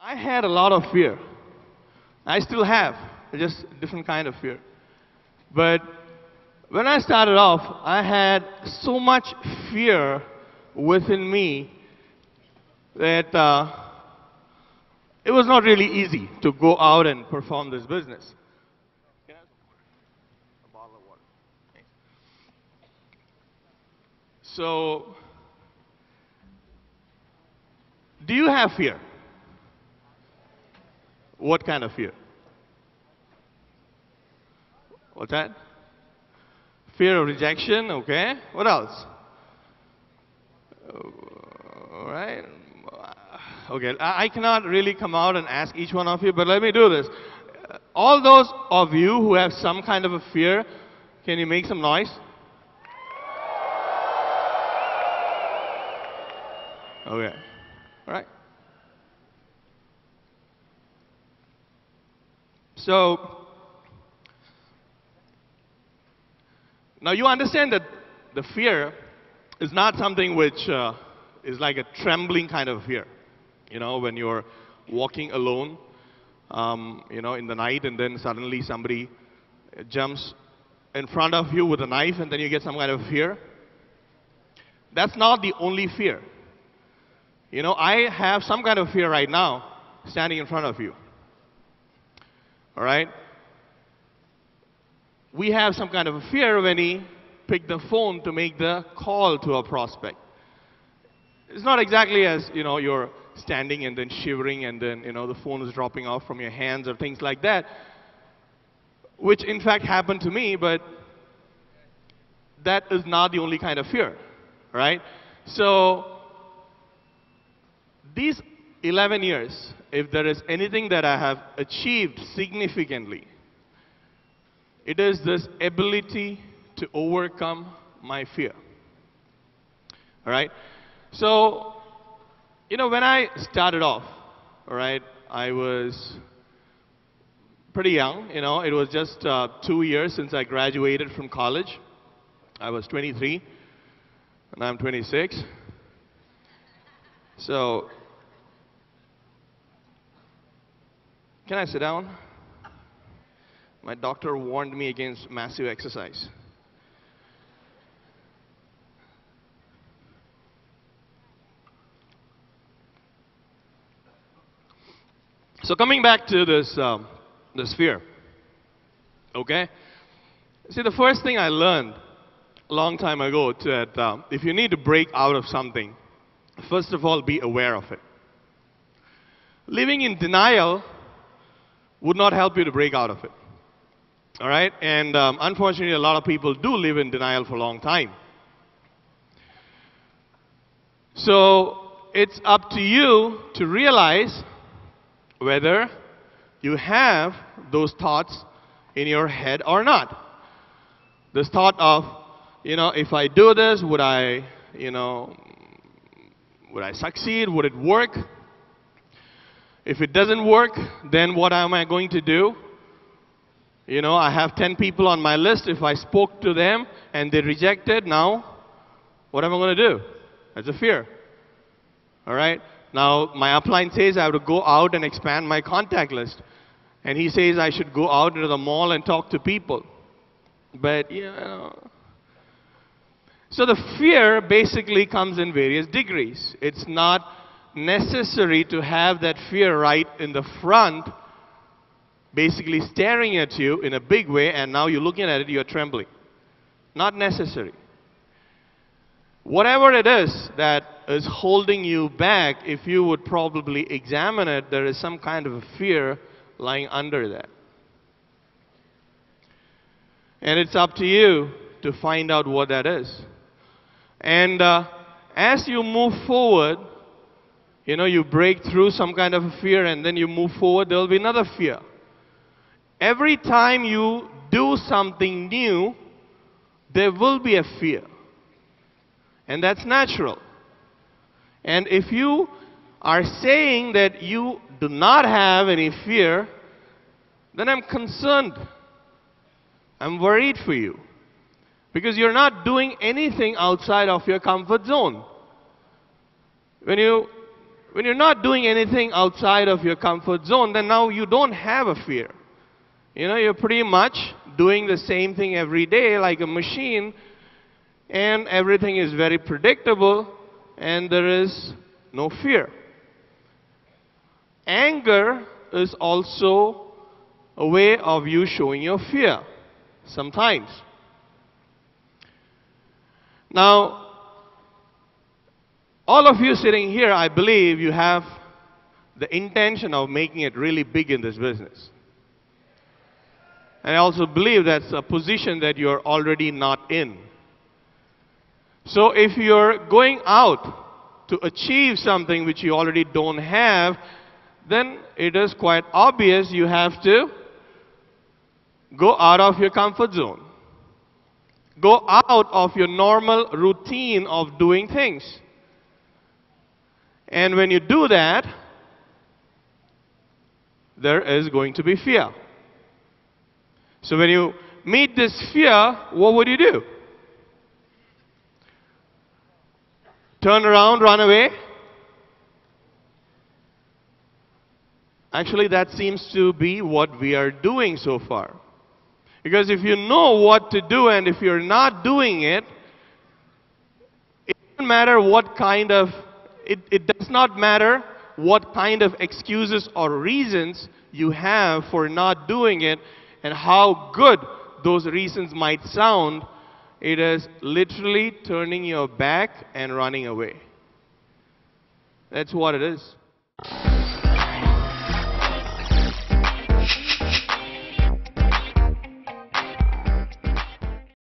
I had a lot of fear. I still have, just a different kind of fear. But when I started off, I had so much fear within me that it was not really easy to go out and perform this business. Can I have a bottle of water? Thanks. So, do you have fear? What kind of fear? What's that? Fear of rejection, okay. What else? All right. Okay, I cannot really come out and ask each one of you, but let me do this. All those of you who have some kind of a fear, can you make some noise? Okay. All right. So, now you understand that the fear is not something which is like a trembling kind of fear. You know, when you're walking alone, in the night, and then suddenly somebody jumps in front of you with a knife, and then you get some kind of fear. That's not the only fear. You know, I have some kind of fear right now standing in front of you. All right? We have some kind of a fear when we pick the phone to make the call to a prospect. It's not exactly as, you're standing and then shivering and then, the phone is dropping off from your hands or things like that, which in fact happened to me, but that is not the only kind of fear, right? So, these 11 years, if there is anything that I have achieved significantly, it is this ability to overcome my fear. All right? So, when I started off, all right, I was pretty young. It was just 2 years since I graduated from college. I was 23, and I'm 26. So, can I sit down? My doctor warned me against massive exercise. So coming back to this fear, okay? See, the first thing I learned a long time ago that if you need to break out of something, first of all, be aware of it. Living in denial would not help you to break out of it. All right? And unfortunately, a lot of people do live in denial for a long time. So it's up to you to realize whether you have those thoughts in your head or not. This thought of, if I do this, would I succeed? Would it work? If it doesn't work, then what am I going to do? I have 10 people on my list. If I spoke to them and they rejected, now what am I going to do? That's a fear. All right? Now, my upline says I have to go out and expand my contact list. And he says I should go out into the mall and talk to people. But, so the fear basically comes in various degrees. It's not necessary to have that fear right in the front, basically staring at you in a big way, and now you're looking at it, you're trembling. Not necessary. Whatever it is that is holding you back, if you would probably examine it, there is some kind of a fear lying under that. And it's up to you to find out what that is. And as you move forward, you break through some kind of a fear and then you move forward, there will be another fear. Every time you do something new, there will be a fear. And that's natural. And if you are saying that you do not have any fear, then I'm concerned. I'm worried for you. Because you're not doing anything outside of your comfort zone. When When you're not doing anything outside of your comfort zone, then now you don't have a fear. You know, you're pretty much doing the same thing every day like a machine, and everything is very predictable, and there is no fear. Anger is also a way of you showing your fear, sometimes. Now, all of you sitting here, I believe you have the intention of making it really big in this business. And I also believe that's a position that you're already not in. So if you're going out to achieve something which you already don't have, then it is quite obvious you have to go out of your comfort zone. Go out of your normal routine of doing things. And when you do that, there is going to be fear. So when you meet this fear, what would you do? Turn around, run away? Actually, that seems to be what we are doing so far. Because if you know what to do and if you're not doing it, it doesn't matter what kind of It does not matter what kind of excuses or reasons you have for not doing it and how good those reasons might sound. It is literally turning your back and running away. That's what it is.